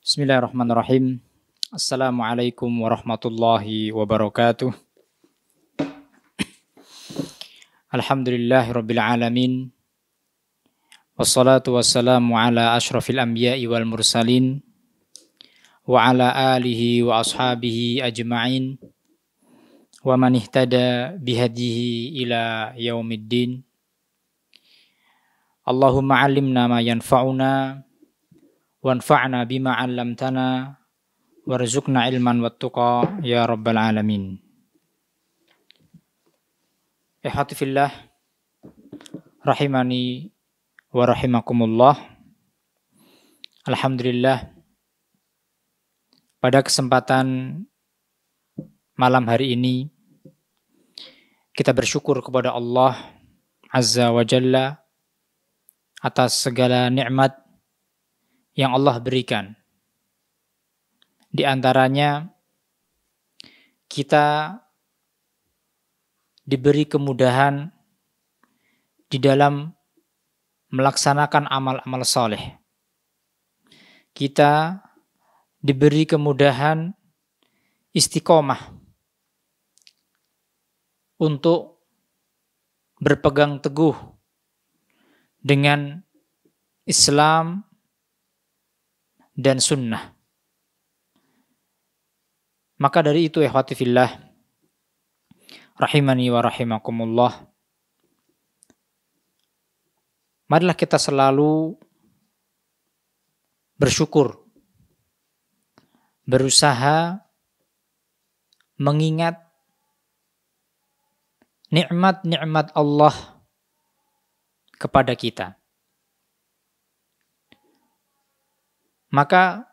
Bismillahirrahmanirrahim. Assalamualaikum warahmatullahi wabarakatuh. Alhamdulillahirabbil alamin. Wassalatu wassalamu ala asyrafil anbiya'i wal mursalin wa ala alihi wa ashabihi ajma'in wa man ihtada bihadihi ila yaumiddin. Allahumma 'allimna ma yanfa'una wanfa'na bima 'allamtana warzuqna ilman wattaqa ya rabbal alamin. Ihati fillah rahimani wa rahimakumullah. Alhamdulillah, pada kesempatan malam hari ini kita bersyukur kepada Allah Azza wa Jalla atas segala nikmat yang Allah berikan. Di antaranya kita diberi kemudahan di dalam melaksanakan amal-amal soleh. Kita diberi kemudahan istiqomah untuk berpegang teguh dengan Islam dan sunnah. Maka dari itu ikhwati fillah rahimani wa rahimakumullah, marilah kita selalu bersyukur, berusaha mengingat nikmat-nikmat Allah kepada kita. Maka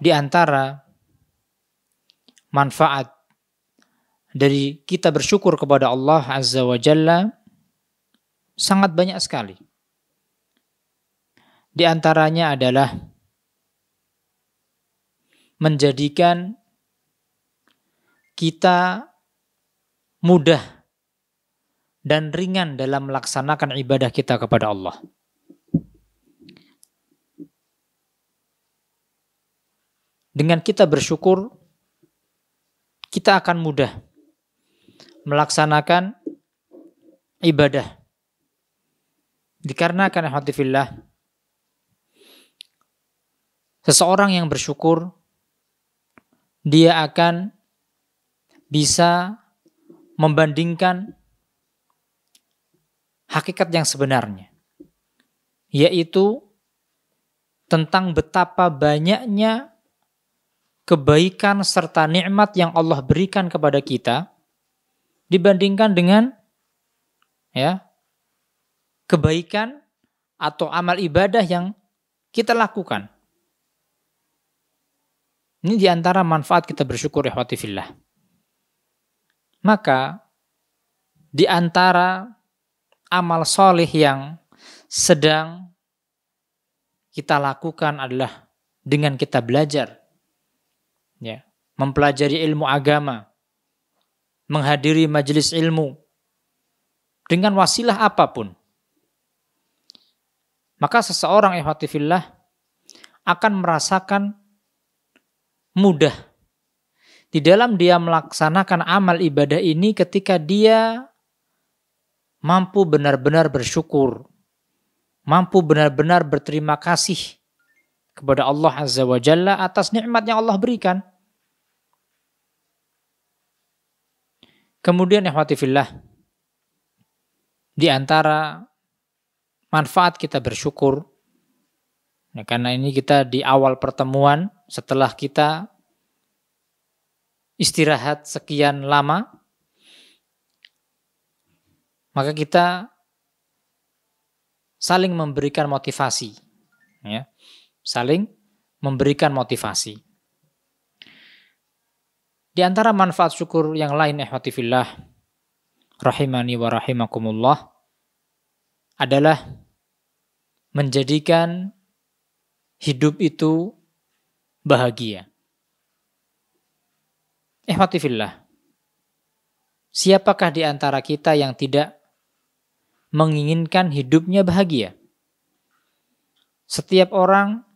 di antara manfaat dari kita bersyukur kepada Allah Azza wa Jalla sangat banyak sekali. Di antaranya adalah menjadikan kita mudah dan ringan dalam melaksanakan ibadah kita kepada Allah. Dengan kita bersyukur, kita akan mudah melaksanakan ibadah. Dikarenakan ikhwati fillah, seseorang yang bersyukur, dia akan bisa membandingkan hakikat yang sebenarnya, yaitu tentang betapa banyaknya kebaikan serta nikmat yang Allah berikan kepada kita dibandingkan dengan kebaikan atau amal ibadah yang kita lakukan. Ini diantara manfaat kita bersyukur ikhwati fillah. Maka diantara amal soleh yang sedang kita lakukan adalah dengan kita belajar, mempelajari ilmu agama, menghadiri majelis ilmu dengan wasilah apapun. Maka seseorang ikhwati fillah akan merasakan mudah di dalam dia melaksanakan amal ibadah ini ketika dia mampu benar-benar bersyukur, mampu benar-benar berterima kasih kepada Allah Azza wa Jalla atas nikmat yang Allah berikan. Kemudian ikhwati fillah, di antara manfaat kita bersyukur, karena ini kita di awal pertemuan setelah kita istirahat sekian lama, maka kita saling memberikan motivasi, saling memberikan motivasi. Di antara manfaat syukur yang lain ikhwati fillah rahimani wa rahimakumullah adalah menjadikan hidup itu bahagia. Ikhwati fillah, siapakah di antara kita yang tidak menginginkan hidupnya bahagia? setiap orang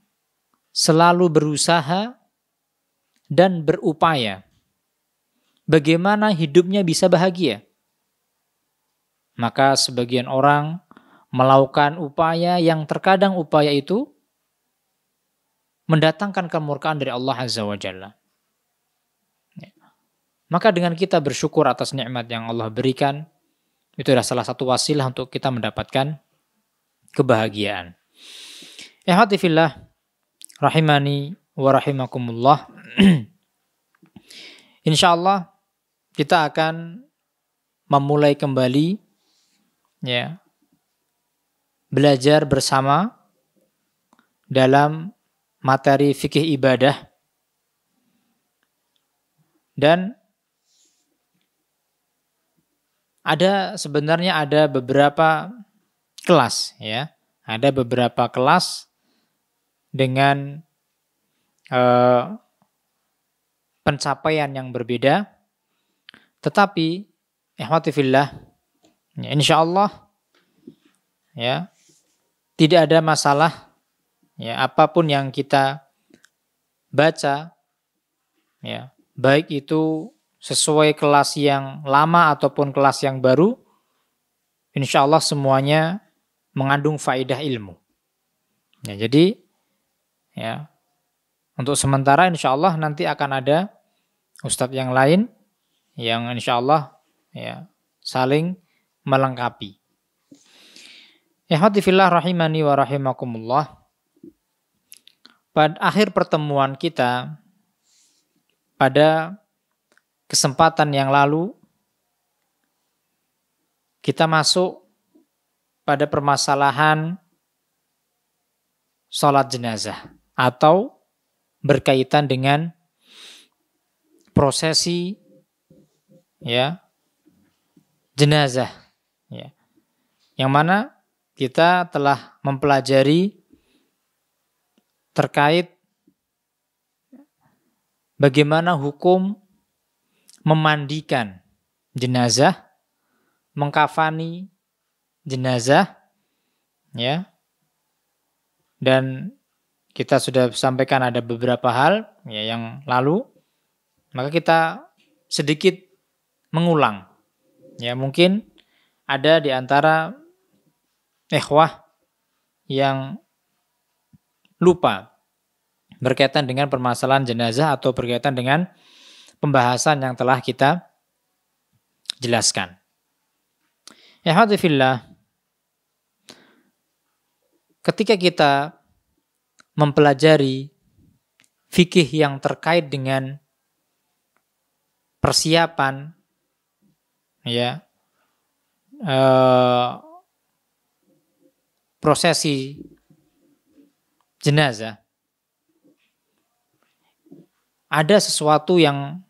selalu berusaha dan berupaya bagaimana hidupnya bisa bahagia. Maka sebagian orang melakukan upaya yang terkadang upaya itu mendatangkan kemurkaan dari Allah Azza wa Jalla. Maka dengan kita bersyukur atas nikmat yang Allah berikan, itu adalah salah satu wasilah untuk kita mendapatkan kebahagiaan. Ikhwati fillah, rahimani wa rahimakumullah. Insyaallah kita akan memulai kembali ya belajar bersama dalam materi fikih ibadah, dan sebenarnya ada beberapa kelas ya, ada beberapa kelas dengan pencapaian yang berbeda, tetapi ikhwati fillah, ya, insyaallah ya tidak ada masalah ya, apapun yang kita baca ya, baik itu sesuai kelas yang lama ataupun kelas yang baru, insyaallah semuanya mengandung faedah ilmu. Ya, jadi ya untuk sementara insyaallah nanti akan ada ustadz yang lain yang insyaallah ya saling melengkapi. Ikhwati fillah rahimani wa rahimakumullah. Pada akhir pertemuan kita pada kesempatan yang lalu, kita masuk pada permasalahan sholat jenazah atau berkaitan dengan prosesi ya jenazah ya. Yang mana kita telah mempelajari terkait bagaimana hukum memandikan jenazah, mengkafani jenazah ya. Dan kita sudah sampaikan ada beberapa hal ya yang lalu, maka kita sedikit mengulang. Ya, mungkin ada di antara ikhwah yang lupa berkaitan dengan permasalahan jenazah atau berkaitan dengan pembahasan yang telah kita jelaskan. Ikhwati fillah, ketika kita mempelajari fikih yang terkait dengan persiapan ya prosesi jenazah, ada sesuatu yang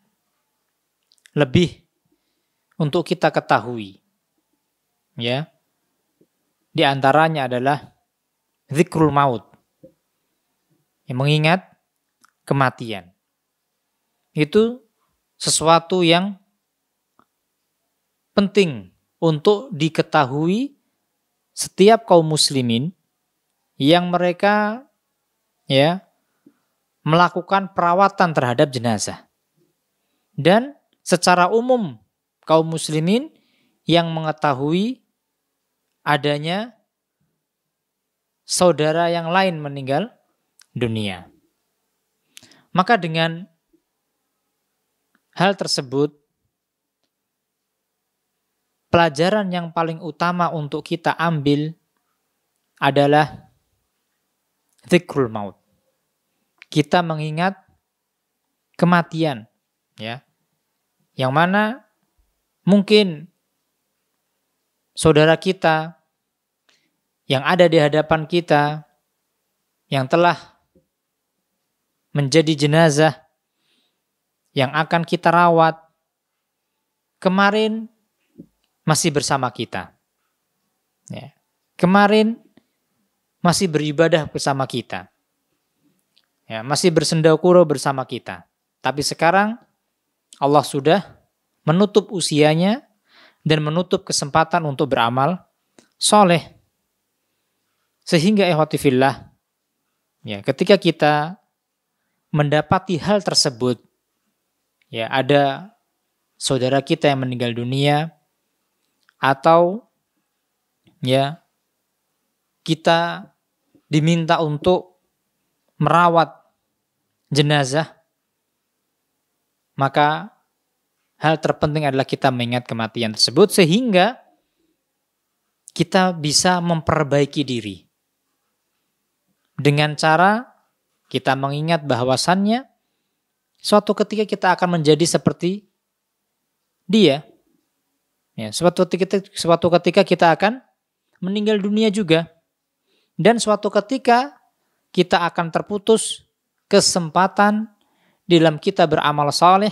lebih untuk kita ketahui ya. Di antaranya adalah zikrul maut, yang mengingat kematian. Itu sesuatu yang penting untuk diketahui setiap kaum muslimin yang mereka ya melakukan perawatan terhadap jenazah. Dan secara umum kaum muslimin yang mengetahui adanya saudara yang lain meninggal dunia. Maka dengan hal tersebut, pelajaran yang paling utama untuk kita ambil adalah zikrul maut. Kita mengingat kematian ya. Yang mana mungkin saudara kita yang ada di hadapan kita yang telah menjadi jenazah yang akan kita rawat kemarin masih bersama kita. Ya. Kemarin masih beribadah bersama kita. Ya, masih bersendakuro bersama kita. Tapi sekarang Allah sudah menutup usianya dan menutup kesempatan untuk beramal soleh. Sehingga ikhwati fillah, Ya, ketika kita mendapati hal tersebut, ya ada saudara kita yang meninggal dunia, atau ya kita diminta untuk merawat jenazah, maka hal terpenting adalah kita mengingat kematian tersebut sehingga kita bisa memperbaiki diri. Dengan cara kita mengingat bahwasannya suatu ketika kita akan menjadi seperti dia. Ya, suatu ketika kita akan meninggal dunia juga. Dan suatu ketika kita akan terputus kesempatan dalam kita beramal saleh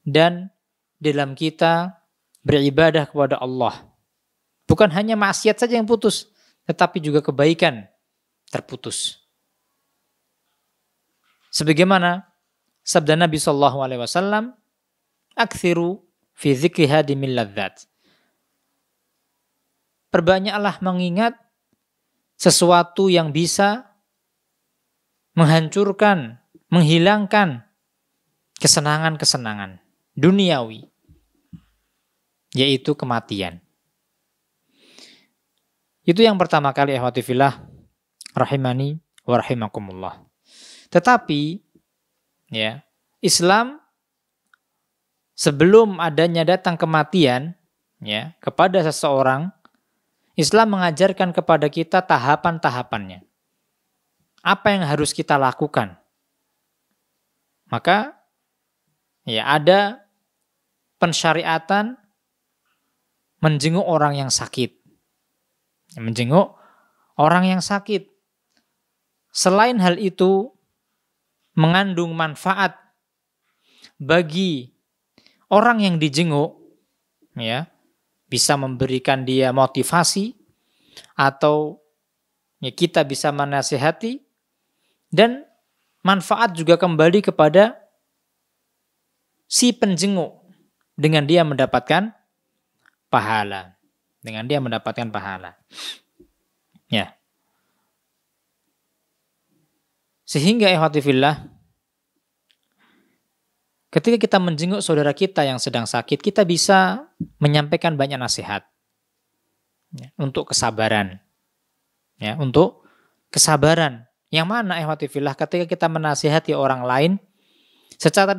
dan dalam kita beribadah kepada Allah. Bukan hanya maksiat saja yang putus, tetapi juga kebaikan terputus. Sebagaimana sabda Nabi SAW, "Aktsiru fi dzikri hadimil ladzat." Perbanyaklah mengingat sesuatu yang bisa menghancurkan, menghilangkan kesenangan-kesenangan duniawi, yaitu kematian. Itu yang pertama kali, ikhwati fillah rahimani wa rahimakumullah. Tetapi ya, Islam sebelum adanya datang kematian ya kepada seseorang, Islam mengajarkan kepada kita tahapan-tahapannya. Apa yang harus kita lakukan? Maka ya ada pensyariatan menjenguk orang yang sakit. Menjenguk orang yang sakit. Selain hal itu mengandung manfaat bagi orang yang dijenguk, ya, bisa memberikan dia motivasi atau ya, kita bisa menasihati, dan manfaat juga kembali kepada si penjenguk dengan dia mendapatkan pahala. Dengan dia mendapatkan pahala. Ya. Sehingga ikhwati fillah, ketika kita menjenguk saudara kita yang sedang sakit, kita bisa menyampaikan banyak nasihat. Ya, untuk kesabaran. Ya, untuk kesabaran. Yang mana ikhwati fillah, ketika kita menasihati orang lain, secara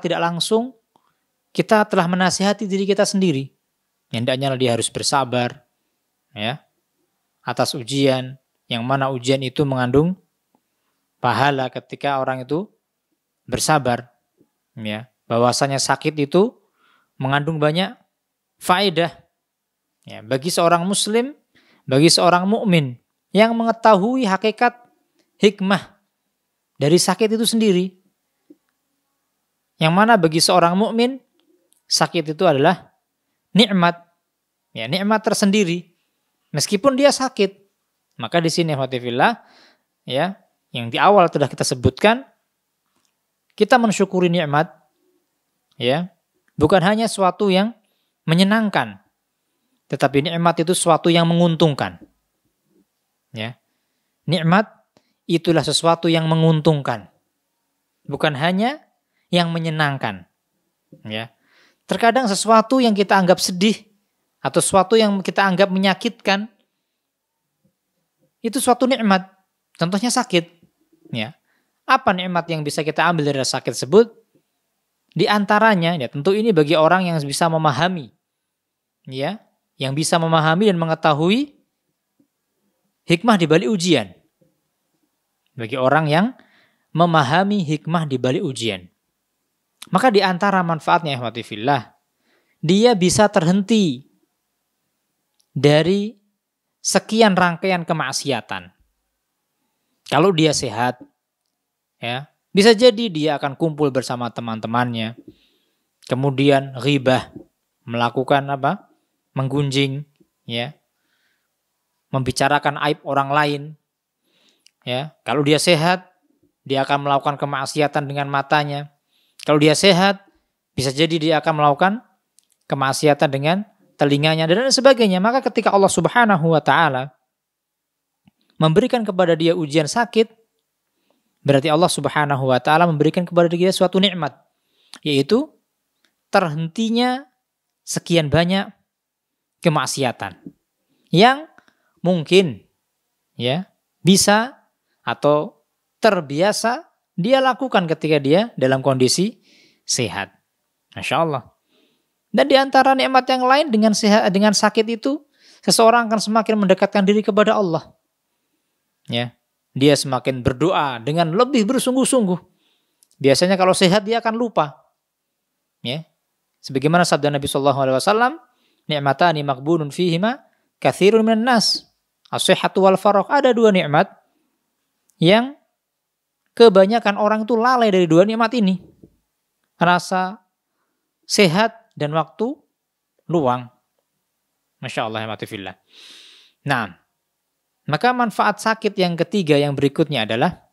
tidak langsung, kita telah menasihati diri kita sendiri. Hendaknya dia harus bersabar ya atas ujian, yang mana ujian itu mengandung pahala ketika orang itu bersabar, ya, bahwasanya sakit itu mengandung banyak faedah ya bagi seorang muslim, bagi seorang mukmin yang mengetahui hakikat hikmah dari sakit itu sendiri. Yang mana bagi seorang mukmin sakit itu adalah nikmat, ya, nikmat tersendiri. Meskipun dia sakit, maka di sini ikhwatifillah, ya, yang di awal sudah kita sebutkan, kita mensyukuri nikmat, ya, bukan hanya suatu yang menyenangkan, tetapi nikmat itu suatu yang menguntungkan, ya. Nikmat itulah sesuatu yang menguntungkan, bukan hanya yang menyenangkan, ya. Terkadang sesuatu yang kita anggap sedih atau sesuatu yang kita anggap menyakitkan itu suatu nikmat. Contohnya sakit, ya. Apa nikmat yang bisa kita ambil dari sakit tersebut? Di antaranya, ya, tentu ini bagi orang yang bisa memahami, ya, yang bisa memahami dan mengetahui hikmah di balik ujian. Bagi orang yang memahami hikmah di balik ujian. Maka di antara manfaatnya ikhwati fillah, dia bisa terhenti dari sekian rangkaian kemaksiatan. Kalau dia sehat, ya, bisa jadi dia akan kumpul bersama teman-temannya. Kemudian ghibah, melakukan apa? Menggunjing, ya. Membicarakan aib orang lain. Ya, kalau dia sehat, dia akan melakukan kemaksiatan dengan matanya. Kalau dia sehat, bisa jadi dia akan melakukan kemaksiatan dengan telinganya dan sebagainya. Maka ketika Allah Subhanahu wa taala memberikan kepada dia ujian sakit, Berarti Allah Subhanahu wa taala memberikan kepada kita suatu nikmat, yaitu terhentinya sekian banyak kemaksiatan yang mungkin ya bisa atau terbiasa dia lakukan ketika dia dalam kondisi sehat. Masya Allah. Dan di antara nikmat yang lain dengan sehat, dengan sakit itu, seseorang akan semakin mendekatkan diri kepada Allah. Ya, dia semakin berdoa dengan lebih bersungguh-sungguh. Biasanya kalau sehat dia akan lupa. Ya, sebagaimana sabda Nabi Shallallahu Alaihi Wasallam, "Ni'matani maqbunun fihima katsirun minan nas, as-sihhatu wal faragh." Ada dua nikmat yang kebanyakan orang itu lalai dari dua nikmat ini. Rasa sehat dan waktu luang. Masya Allah, ya. Nah, maka manfaat sakit yang ketiga yang berikutnya adalah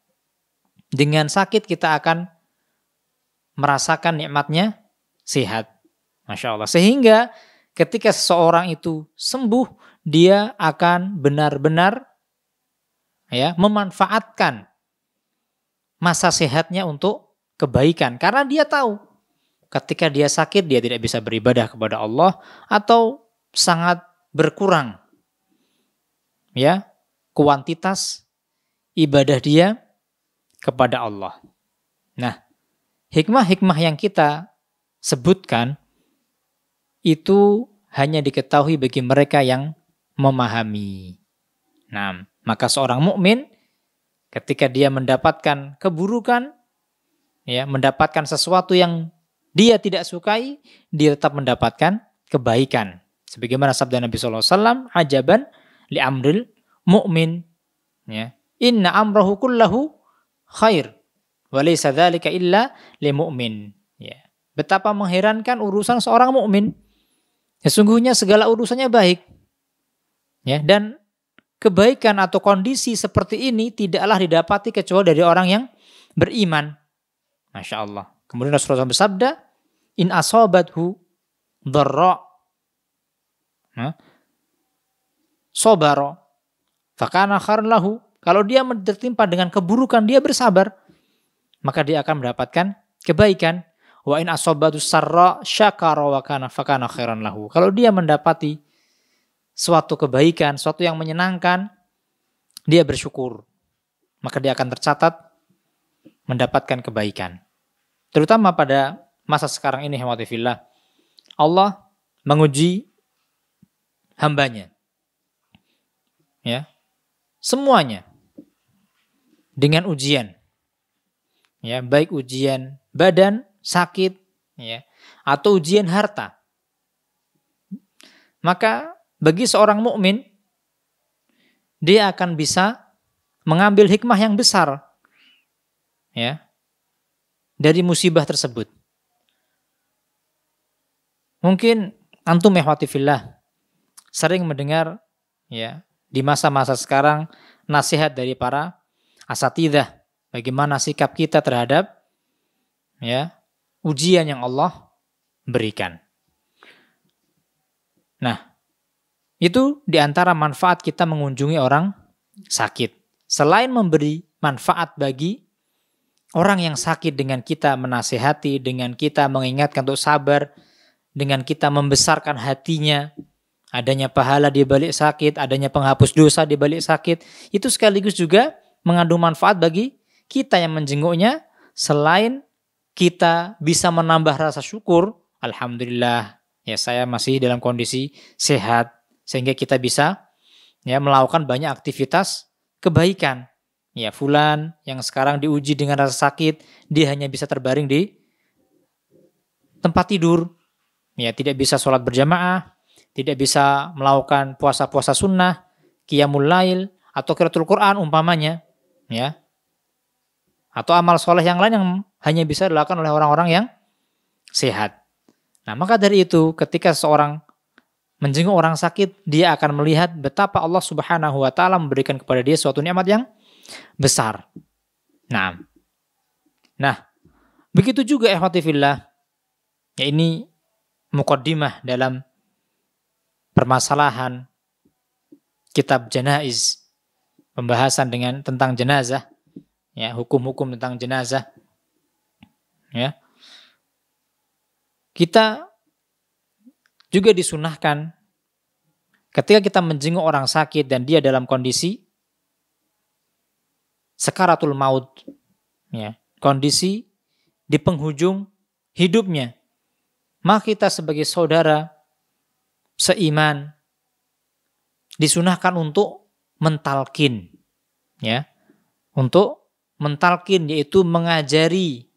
dengan sakit kita akan merasakan nikmatnya sehat. Masya Allah. Sehingga ketika seseorang itu sembuh, dia akan benar-benar ya memanfaatkan masa sehatnya untuk kebaikan. Karena dia tahu ketika dia sakit dia tidak bisa beribadah kepada Allah atau sangat berkurang ya kuantitas ibadah dia kepada Allah. Nah, hikmah-hikmah yang kita sebutkan itu hanya diketahui bagi mereka yang memahami. Nah, maka seorang mukmin ketika dia mendapatkan keburukan, ya, mendapatkan sesuatu yang dia tidak sukai, dia tetap mendapatkan kebaikan. Sebagaimana sabda Nabi SAW, ajaban li amril mu'min. Ya. Inna amrahu kullahu khair. Wa laysa dzalika illa li mu'min. Ya. Betapa mengherankan urusan seorang mukmin. Sesungguhnya segala urusannya baik. Ya, dan kebaikan atau kondisi seperti ini tidaklah didapati kecuali dari orang yang beriman. Masya Allah. Kemudian Rasulullah bersabda, in asobathu dharra sobaro fakana khairan lahu. Kalau dia tertimpa dengan keburukan, dia bersabar, maka dia akan mendapatkan kebaikan. Wa in asobathu sarra syakara wa kana fakana khairan lahu. Kalau dia mendapati suatu kebaikan, suatu yang menyenangkan, dia bersyukur, maka dia akan tercatat mendapatkan kebaikan. Terutama pada masa sekarang ini, hamatifillah, Allah menguji hambanya. Ya. Semuanya dengan ujian. Ya, baik ujian badan, sakit, ya, atau ujian harta. Maka bagi seorang mukmin, dia akan bisa mengambil hikmah yang besar, ya, dari musibah tersebut. Mungkin antum ikhwati fillah sering mendengar ya di masa-masa sekarang nasihat dari para asatidzah bagaimana sikap kita terhadap ya ujian yang Allah berikan. Nah, itu diantara manfaat kita mengunjungi orang sakit. Selain memberi manfaat bagi orang yang sakit dengan kita menasihati, dengan kita mengingatkan untuk sabar, dengan kita membesarkan hatinya, adanya pahala di balik sakit, adanya penghapus dosa di balik sakit, itu sekaligus juga mengandung manfaat bagi kita yang menjenguknya. Selain kita bisa menambah rasa syukur, alhamdulillah, ya saya masih dalam kondisi sehat, sehingga kita bisa ya melakukan banyak aktivitas kebaikan. Ya, fulan yang sekarang diuji dengan rasa sakit, dia hanya bisa terbaring di tempat tidur. Ya, tidak bisa sholat berjamaah, tidak bisa melakukan puasa-puasa sunnah, qiyamul lail, atau qiraatul Quran umpamanya, ya. Atau amal soleh yang lain yang hanya bisa dilakukan oleh orang-orang yang sehat. Nah, maka dari itu ketika seseorang menjenguk orang sakit, dia akan melihat betapa Allah Subhanahu wa taala memberikan kepada dia suatu nikmat yang besar. Nah, begitu juga ikhwati fillah. Ya, ini muqaddimah dalam permasalahan kitab janaiz, pembahasan tentang jenazah. ya, hukum-hukum tentang jenazah. Ya. Kita juga disunahkan ketika kita menjenguk orang sakit dan dia dalam kondisi sakaratul maut, ya, kondisi di penghujung hidupnya, maka kita sebagai saudara seiman disunahkan untuk mentalkin, ya, untuk mentalkin, yaitu mengajari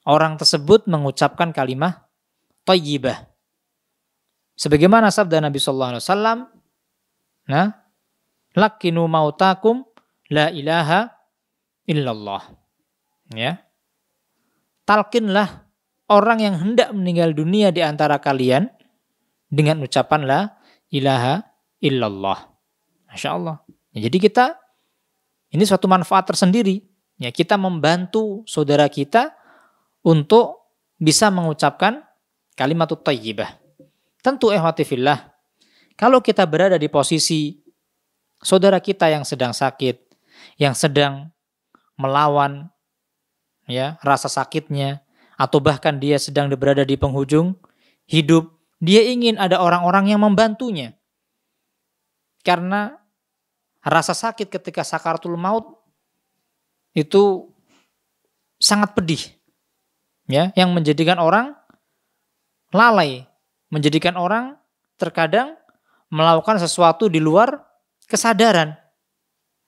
orang tersebut mengucapkan kalimat thayyibah. Sebagaimana sabda Nabi sallallahu alaihi wasallam, nah, lakinu mautakum la ilaha illallah. Ya. Talkinlah orang yang hendak meninggal dunia di antara kalian dengan ucapan la ilaha illallah. Masya Allah. Ya, jadi kita, ini suatu manfaat tersendiri. Ya, kita membantu saudara kita untuk bisa mengucapkan kalimat thayyibah. Tentu ikhwati fillah, kalau kita berada di posisi saudara kita yang sedang sakit, yang sedang melawan, ya, rasa sakitnya, atau bahkan dia sedang berada di penghujung hidup, dia ingin ada orang-orang yang membantunya. Karena rasa sakit ketika sakaratul maut itu sangat pedih, ya, yang menjadikan orang lalai, menjadikan orang terkadang melakukan sesuatu di luar kesadaran,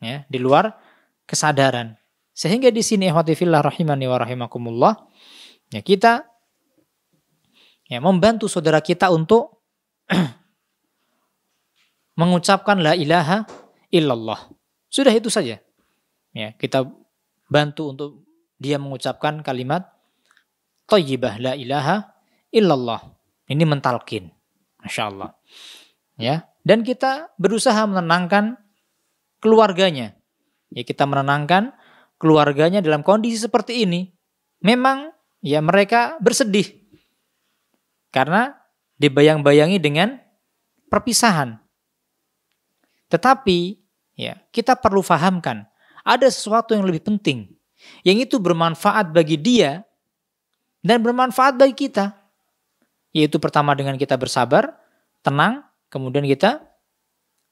ya, di luar kesadaran. Sehingga di sini ikhwati fillah rahimani wa rahimakumullah, ya, kita, ya, membantu saudara kita untuk mengucapkan la ilaha illallah. Sudah itu saja. Ya, kita bantu untuk dia mengucapkan kalimat thayyibah la ilaha illallah. Ini mentalkin. Masya Allah. Ya, dan kita berusaha menenangkan keluarganya. Ya, kita menenangkan keluarganya dalam kondisi seperti ini. Memang, ya, mereka bersedih karena dibayang-bayangi dengan perpisahan. Tetapi, ya, kita perlu fahamkan ada sesuatu yang lebih penting, yang itu bermanfaat bagi dia dan bermanfaat bagi kita. Yaitu pertama dengan kita bersabar, tenang, kemudian kita,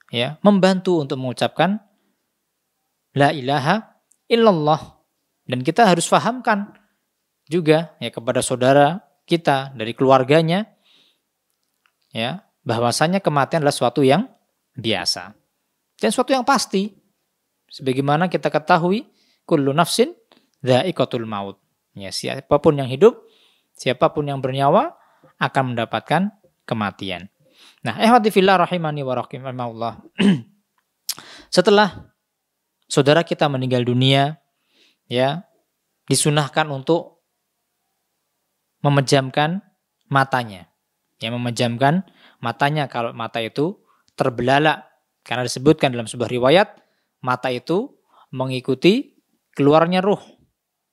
ya, membantu untuk mengucapkan la ilaha illallah. Dan kita harus fahamkan juga, ya, kepada saudara kita dari keluarganya, ya, bahwasanya kematian adalah suatu yang biasa dan suatu yang pasti. Sebagaimana kita ketahui, kullu nafsin dha'iqatul maut. Ya, siapapun yang hidup, siapapun yang bernyawa akan mendapatkan kematian. Nah, ikhwati fillah rahimani wa rahimakumullah. Setelah saudara kita meninggal dunia, ya, disunahkan untuk memejamkan matanya. Ya, memejamkan matanya kalau mata itu terbelalak. Karena disebutkan dalam sebuah riwayat, mata itu mengikuti keluarnya ruh.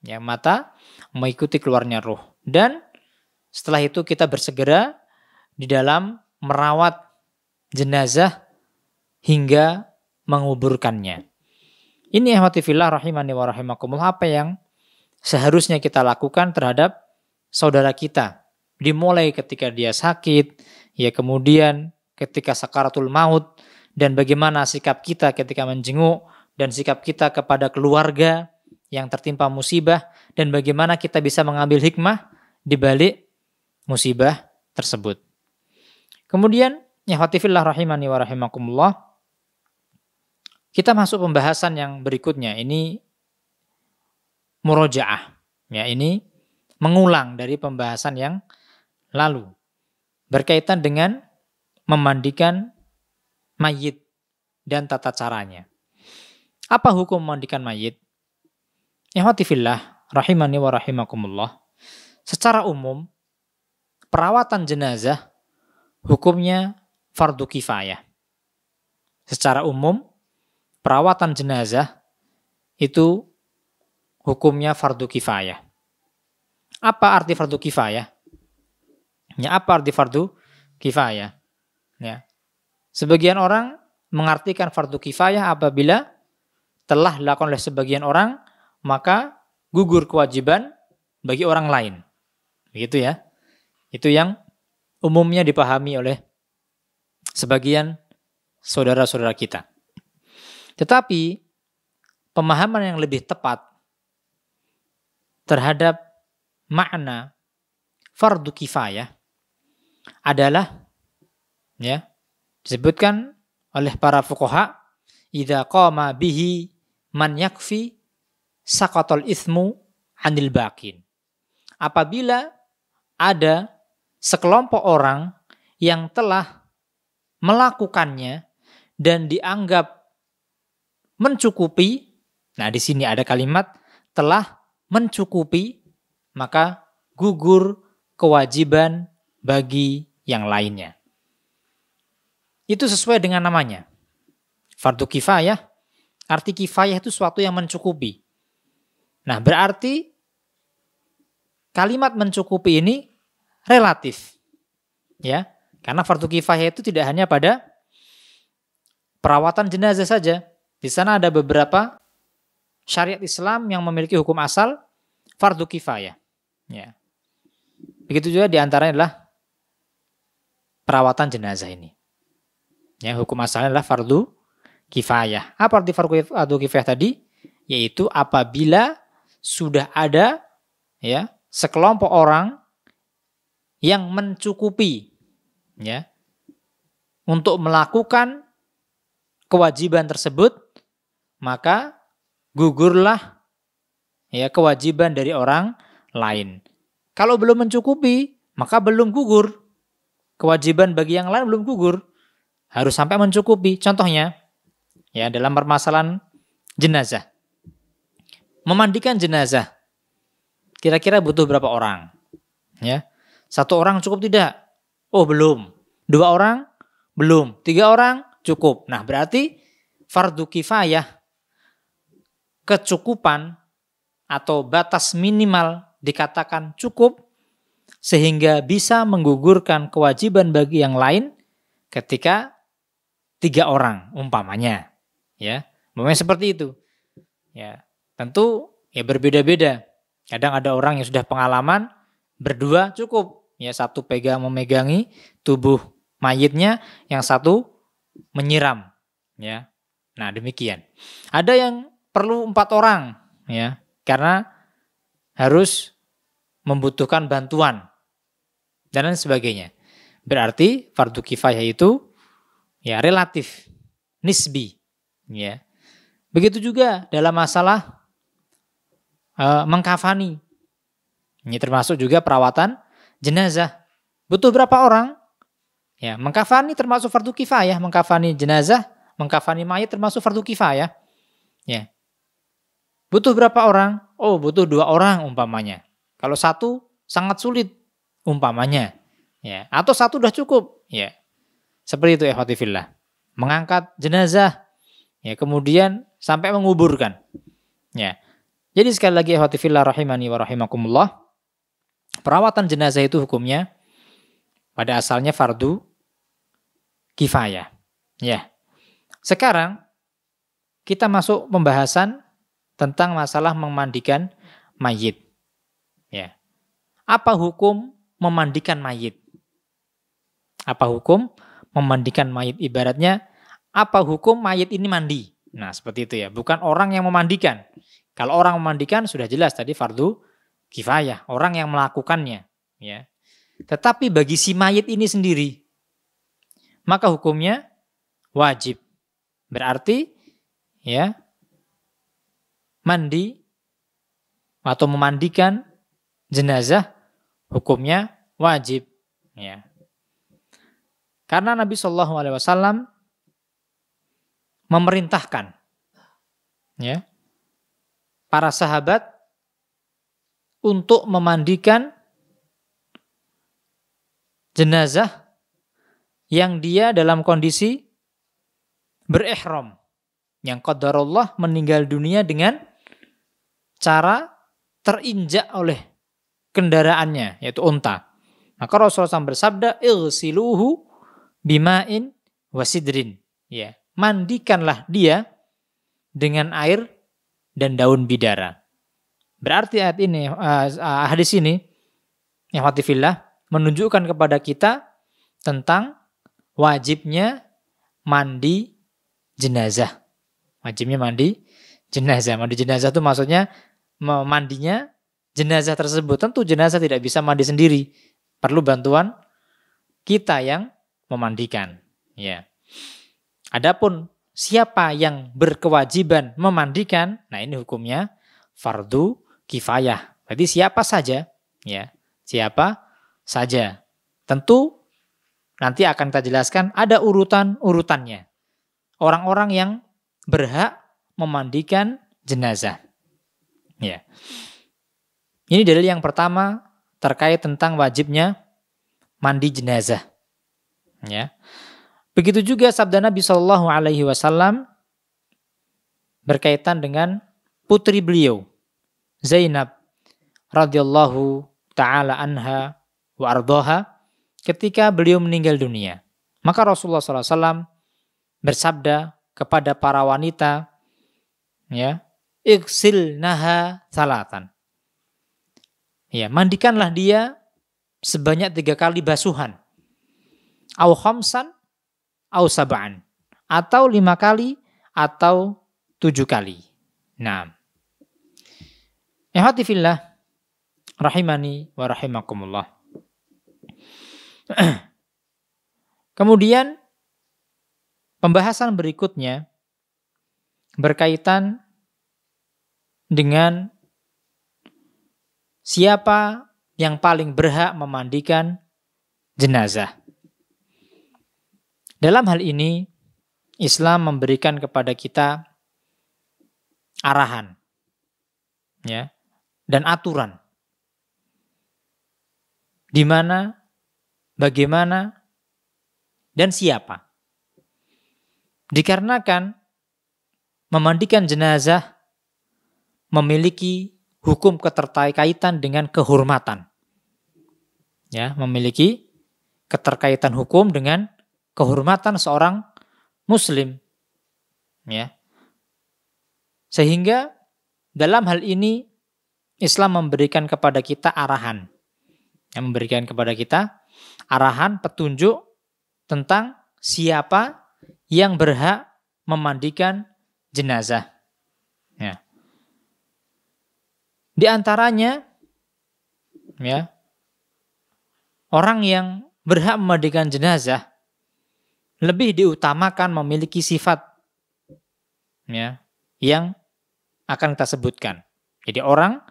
Ya, mata mengikuti keluarnya ruh. Dan setelah itu kita bersegera di dalam merawat jenazah hingga menguburkannya. Ini ikhwati fillah rahimani wa rahimakumullah, apa yang seharusnya kita lakukan terhadap saudara kita. Dimulai ketika dia sakit, ya, kemudian ketika sakaratul maut, dan bagaimana sikap kita ketika menjenguk, dan sikap kita kepada keluarga yang tertimpa musibah, dan bagaimana kita bisa mengambil hikmah di balik musibah tersebut. Kemudian, ikhwati fillah rahimani wa rahimakumullah, kita masuk pembahasan yang berikutnya. Ini murojaah. Ya, ini mengulang dari pembahasan yang lalu. Berkaitan dengan memandikan mayit dan tata caranya. Apa hukum memandikan mayit? Ikhwati fillah rahimani wa rahimakumullah. Secara umum, perawatan jenazah hukumnya fardu kifayah. Secara umum, perawatan jenazah itu hukumnya fardu kifayah. Apa arti fardu kifayah? Ya, apa arti fardu kifayah? Ya. Sebagian orang mengartikan fardu kifayah apabila telah dilakukan oleh sebagian orang, maka gugur kewajiban bagi orang lain. Begitu ya. Itu yang umumnya dipahami oleh sebagian saudara-saudara kita. Tetapi pemahaman yang lebih tepat terhadap makna fardu kifayah adalah ya disebutkan oleh para fuqaha, idza qama bihi man yakfi saqatal itsmu 'anil baqin. Apabila ada sekelompok orang yang telah melakukannya dan dianggap mencukupi, nah di sini ada kalimat telah mencukupi, maka gugur kewajiban bagi yang lainnya. Itu sesuai dengan namanya. Fardu kifayah, arti kifayah itu suatu yang mencukupi. Nah, berarti kalimat mencukupi ini relatif. Ya, karena fardu kifayah itu tidak hanya pada perawatan jenazah saja. Di sana ada beberapa syariat Islam yang memiliki hukum asal fardu kifayah. Ya. Begitu juga di antaranya adalah perawatan jenazah ini. Ya, hukum asalnya adalah fardu kifayah. Apa arti fardu kifayah tadi? Yaitu apabila sudah ada ya sekelompok orang yang mencukupi ya untuk melakukan kewajiban tersebut, maka gugurlah ya kewajiban dari orang lain. Kalau belum mencukupi, maka belum gugur. Kewajiban bagi yang lain belum gugur. Harus sampai mencukupi. Contohnya ya dalam permasalahan jenazah. Memandikan jenazah. Kira-kira butuh berapa orang? Ya. 1 orang cukup tidak? Oh, belum. 2 orang? Belum. 3 orang? Cukup. Nah, berarti fardu kifayah kecukupan atau batas minimal dikatakan cukup sehingga bisa menggugurkan kewajiban bagi yang lain ketika 3 orang umpamanya. Ya, umpamanya seperti itu. Ya, tentu ya berbeda-beda. Kadang ada orang yang sudah pengalaman berdua cukup. Ya, satu memegangi tubuh mayitnya, yang satu menyiram. Ya, nah demikian. Ada yang perlu 4 orang, ya, karena harus membutuhkan bantuan dan lain sebagainya. Berarti fardu kifayah itu ya relatif, nisbi. Ya. Begitu juga dalam masalah mengkafani. Ini termasuk juga perawatan jenazah. Butuh berapa orang? Ya, mengkafani termasuk fardu kifayah, mengkafani jenazah, mengkafani mayit termasuk fardu kifayah. Ya. Butuh berapa orang? Oh, butuh 2 orang umpamanya. Kalau 1 sangat sulit umpamanya. Ya, atau 1 udah cukup. Ya. Seperti itu ikhwati fillah. Mengangkat jenazah, ya, kemudian sampai menguburkan. Ya. Jadi sekali lagi ikhwati fillah rahimani wa rahimakumullah, perawatan jenazah itu hukumnya pada asalnya fardu kifayah. Ya. Sekarang kita masuk pembahasan tentang masalah memandikan mayit. Ya. Apa hukum memandikan mayit? Apa hukum memandikan mayit? Ibaratnya, apa hukum mayit ini mandi? Nah, seperti itu ya. Bukan orang yang memandikan. Kalau orang memandikan sudah jelas tadi fardu kifayah, orang yang melakukannya, ya. Tetapi bagi si mayit ini sendiri, maka hukumnya wajib. Berarti ya mandi atau memandikan jenazah hukumnya wajib, ya. Karena Nabi Shallallahu Alaihi Wasallam memerintahkan, ya, para sahabat untuk memandikan jenazah yang dia dalam kondisi berihram, yang qadarullah meninggal dunia dengan cara terinjak oleh kendaraannya, yaitu unta. Maka Rasulullah SAW bersabda, "Igsiluhu bima'in wasidrin." Ya, mandikanlah dia dengan air dan daun bidara. Berarti ayat ini, hadis ini, ikhwati fillah, menunjukkan kepada kita tentang wajibnya mandi jenazah. Wajibnya mandi jenazah. Mandi jenazah itu maksudnya mandinya jenazah tersebut. Tentu jenazah tidak bisa mandi sendiri. Perlu bantuan kita yang memandikan. Ya. Adapun siapa yang berkewajiban memandikan, nah ini hukumnya fardu kifayah. Berarti siapa saja, ya, siapa saja. Tentu nanti akan kita jelaskan ada urutannya. Orang-orang yang berhak memandikan jenazah. Ya. Ini dalil yang pertama terkait tentang wajibnya mandi jenazah. Ya. Begitu juga sabda Nabi Shallallahu Alaihi Wasallam berkaitan dengan putri beliau Zainab radhiyallahu taala anha wa ardhaha ketika beliau meninggal dunia. Maka Rasulullah SAW bersabda kepada para wanita, ya, igsilnaha salatan. Ya, mandikanlah dia sebanyak 3 kali basuhan. Au khamsan au sab'an. Atau 5 kali atau 7 kali. Nah. Ihwati fillah rahimani wa rahimakumullah. Kemudian pembahasan berikutnya berkaitan dengan siapa yang paling berhak memandikan jenazah. Dalam hal ini, Islam memberikan kepada kita arahan, ya, dan aturan. Di mana, bagaimana, dan siapa. Dikarenakan memandikan jenazah memiliki hukum keterkaitan dengan kehormatan. Ya, memiliki keterkaitan hukum dengan kehormatan seorang muslim. Ya. Sehingga dalam hal ini Islam memberikan kepada kita arahan. Yang memberikan kepada kita arahan, petunjuk tentang siapa yang berhak memandikan jenazah. Ya. Di antaranya, ya, orang yang berhak memandikan jenazah lebih diutamakan memiliki sifat, ya, yang akan kita sebutkan. Jadi orang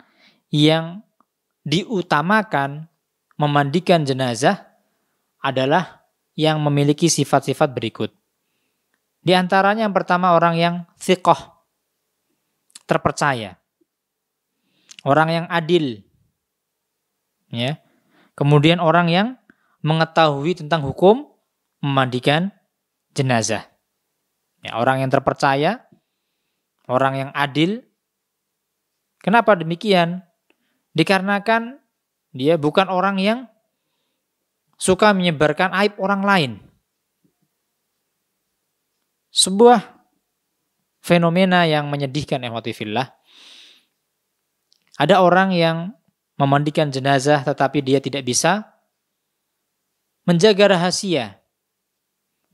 yang diutamakan memandikan jenazah adalah yang memiliki sifat-sifat berikut. Di antaranya yang pertama orang yang thiqah, terpercaya. Orang yang adil. Ya. Kemudian orang yang mengetahui tentang hukum memandikan jenazah. Ya, orang yang terpercaya, orang yang adil. Kenapa demikian? Dikarenakan dia bukan orang yang suka menyebarkan aib orang lain. Sebuah fenomena yang menyedihkan, ikhwati fillah. Ada orang yang memandikan jenazah tetapi dia tidak bisa menjaga rahasia.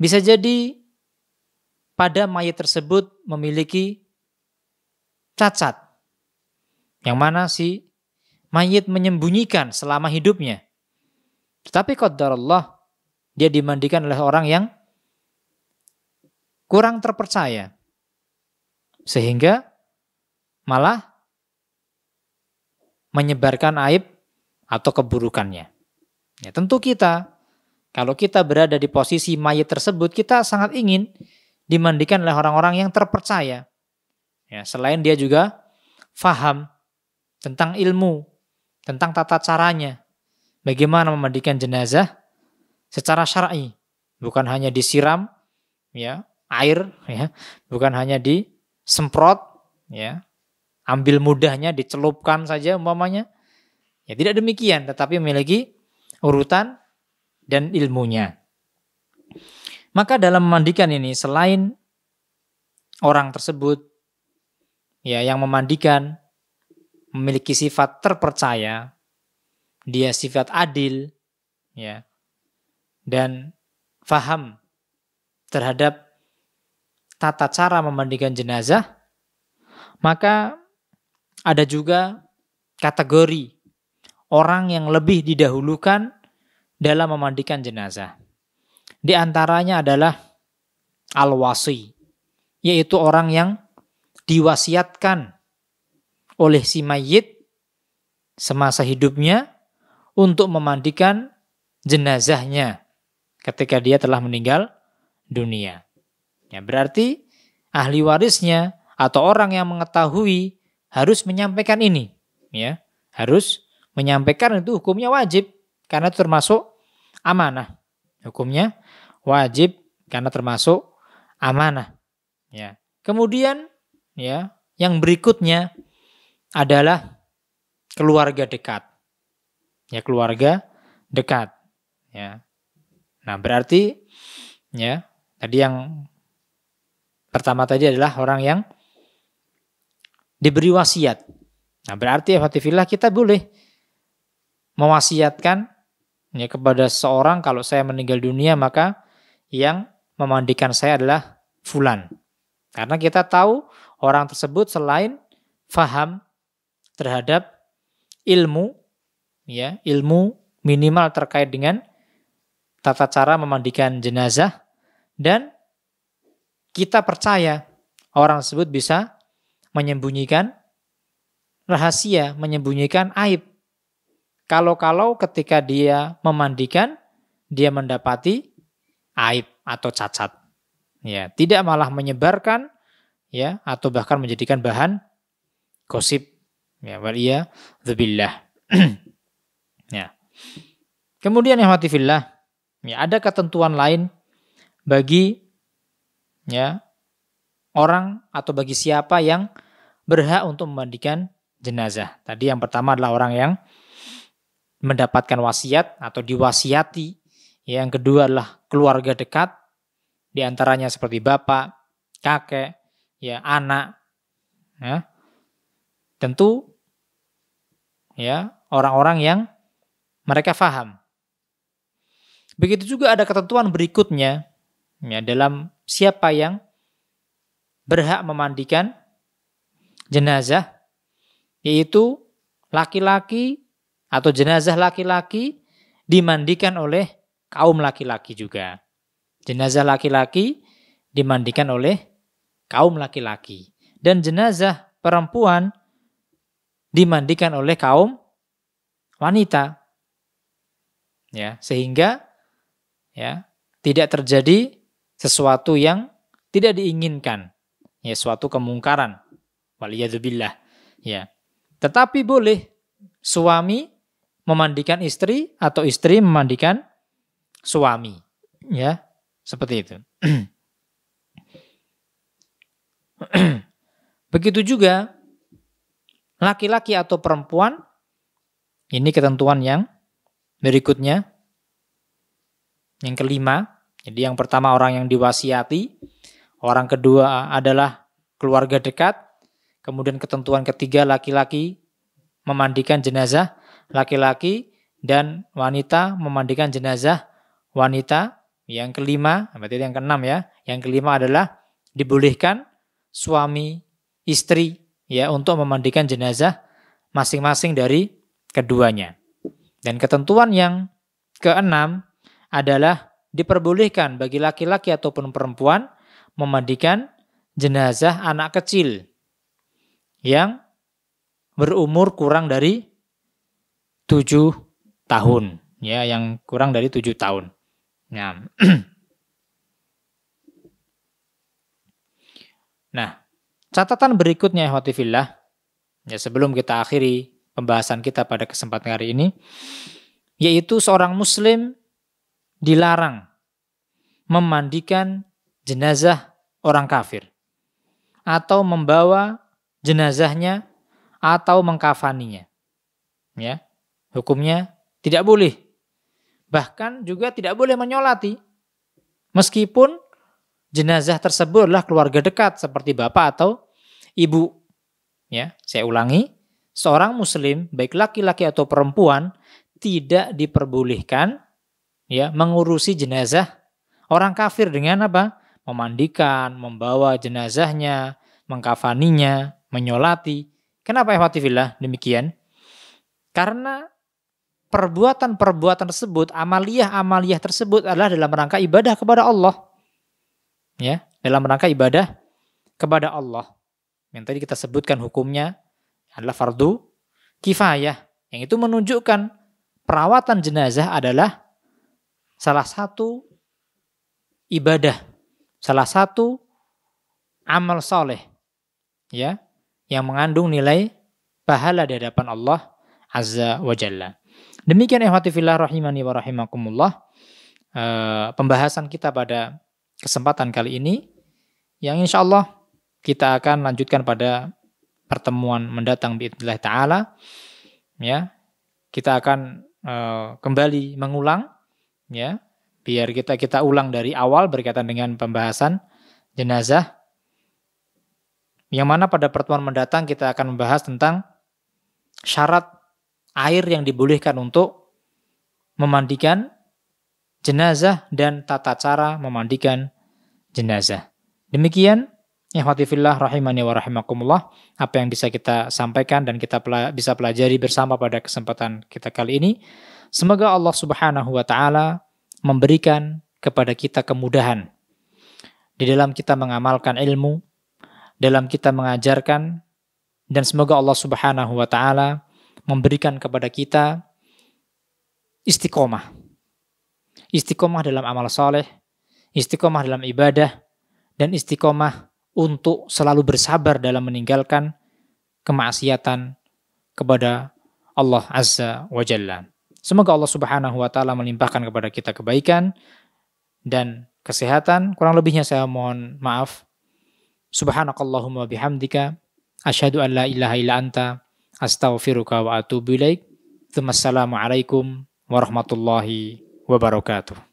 Bisa jadi pada mayat tersebut memiliki cacat. Yang mana si mayit menyembunyikan selama hidupnya. Tetapi qadarullah dia dimandikan oleh orang yang kurang terpercaya. Sehingga malah menyebarkan aib atau keburukannya. Ya, tentu kita, kalau kita berada di posisi mayit tersebut, kita sangat ingin dimandikan oleh orang-orang yang terpercaya. Ya, selain dia juga faham tentang ilmu, tentang tata caranya, bagaimana memandikan jenazah secara syar'i, bukan hanya disiram, ya, air, ya, bukan hanya disemprot, ya, ambil mudahnya dicelupkan saja umpamanya. Ya, tidak demikian, tetapi memiliki urutan dan ilmunya. Maka dalam memandikan ini, selain orang tersebut ya yang memandikan memiliki sifat terpercaya, dia sifat adil, ya, dan faham terhadap tata cara memandikan jenazah, maka ada juga kategori orang yang lebih didahulukan dalam memandikan jenazah. Di antaranya adalah al-wasi, yaitu orang yang diwasiatkan oleh si mayit semasa hidupnya untuk memandikan jenazahnya ketika dia telah meninggal dunia. Ya, berarti ahli warisnya atau orang yang mengetahui harus menyampaikan ini, ya. Harus menyampaikan, itu hukumnya wajib karena itu termasuk amanah. Hukumnya wajib karena termasuk amanah, ya. Kemudian, ya, yang berikutnya adalah keluarga dekat. Ya, keluarga dekat, ya. Nah, berarti, ya, tadi yang pertama tadi adalah orang yang diberi wasiat. Nah, berarti ikhwatifillah kita boleh mewasiatkan, ya, kepada seorang, kalau saya meninggal dunia maka yang memandikan saya adalah fulan. Karena kita tahu orang tersebut selain faham terhadap ilmu, ya, ilmu minimal terkait dengan tata cara memandikan jenazah, dan kita percaya orang tersebut bisa menyembunyikan rahasia, menyembunyikan aib. Kalau ketika dia memandikan, dia mendapati aib atau cacat. Ya, tidak malah menyebarkan, ya, atau bahkan menjadikan bahan gosip. Ya, waliyadzubillah. Ya. Kemudian ikhwatifillah, ya, ada ketentuan lain bagi, ya, orang atau bagi siapa yang berhak untuk memandikan jenazah. Tadi yang pertama adalah orang yang mendapatkan wasiat atau diwasiati. Yang kedua adalah keluarga dekat, di antaranya seperti bapak, kakek, ya, anak, ya. Tentu, ya, orang-orang yang mereka faham. Begitu juga ada ketentuan berikutnya, ya, dalam siapa yang berhak memandikan jenazah, yaitu laki-laki atau jenazah laki-laki dimandikan oleh kaum laki-laki juga. Jenazah laki-laki dimandikan oleh kaum laki-laki. Dan jenazah perempuan dimandikan oleh kaum wanita. Ya, sehingga, ya, tidak terjadi sesuatu yang tidak diinginkan. Ya, suatu kemungkaran. Waliyadzubillah. Ya. Tetapi boleh suami memandikan istri atau istri memandikan suami. Ya, seperti itu. Begitu juga laki-laki atau perempuan, ini ketentuan yang berikutnya. Yang kelima, jadi yang pertama orang yang diwasiati, orang kedua adalah keluarga dekat, kemudian ketentuan ketiga laki-laki memandikan jenazah laki-laki dan wanita memandikan jenazah wanita. Yang kelima, berarti yang keenam, ya. Yang kelima adalah dibolehkan suami istri, ya, untuk memandikan jenazah masing-masing dari keduanya. Dan ketentuan yang keenam adalah diperbolehkan bagi laki-laki ataupun perempuan memandikan jenazah anak kecil yang berumur kurang dari 7 tahun, ya, yang kurang dari 7 tahun. Nah, nah, catatan berikutnya ikhwatifillah, ya, sebelum kita akhiri pembahasan kita pada kesempatan hari ini, yaitu seorang muslim dilarang memandikan jenazah orang kafir atau membawa jenazahnya atau mengkafaninya. Ya, hukumnya tidak boleh. Bahkan juga tidak boleh menyolati. Meskipun jenazah tersebut adalah keluarga dekat seperti bapak atau ibu. Ya, saya ulangi, seorang muslim baik laki-laki atau perempuan tidak diperbolehkan ya mengurusi jenazah orang kafir dengan apa? Memandikan, membawa jenazahnya, mengkafaninya, menyolati. Kenapa ikhwatifillah demikian? Karena perbuatan-perbuatan tersebut, amaliyah-amaliyah tersebut adalah dalam rangka ibadah kepada Allah. Ya, dalam rangka ibadah kepada Allah. Yang tadi kita sebutkan hukumnya adalah fardu kifayah. Yang itu menunjukkan perawatan jenazah adalah salah satu ibadah, salah satu amal soleh, ya, yang mengandung nilai pahala di hadapan Allah Azza wa Jalla. Demikian ikhwati fillah rahimani wa rahimakumullah, pembahasan kita pada kesempatan kali ini, yang insya Allah kita akan lanjutkan pada pertemuan mendatang biidznillah ta'ala. Ya, kita akan kembali mengulang, ya, biar kita ulang dari awal berkaitan dengan pembahasan jenazah. Yang mana pada pertemuan mendatang kita akan membahas tentang syarat air yang dibolehkan untuk memandikan jenazah dan tata cara memandikan jenazah. Demikian ikhwati fillah rahimani wa rahimakumullah, apa yang bisa kita sampaikan dan kita bisa pelajari bersama pada kesempatan kita kali ini. Semoga Allah Subhanahu wa taala memberikan kepada kita kemudahan di dalam kita mengamalkan ilmu, dalam kita mengajarkan, dan semoga Allah Subhanahu wa taala memberikan kepada kita istiqomah. Istiqomah dalam amal saleh, istiqomah dalam ibadah, dan istiqomah untuk selalu bersabar dalam meninggalkan kemaksiatan kepada Allah Azza wa Jalla. Semoga Allah Subhanahu wa taala melimpahkan kepada kita kebaikan dan kesehatan. Kurang lebihnya saya mohon maaf. Subhanakallahumma bihamdika asyhadu an la ilaha illa anta astaghfiruka wa atubu ilaik. Assalamualaikum warahmatullahi wabarakatuh.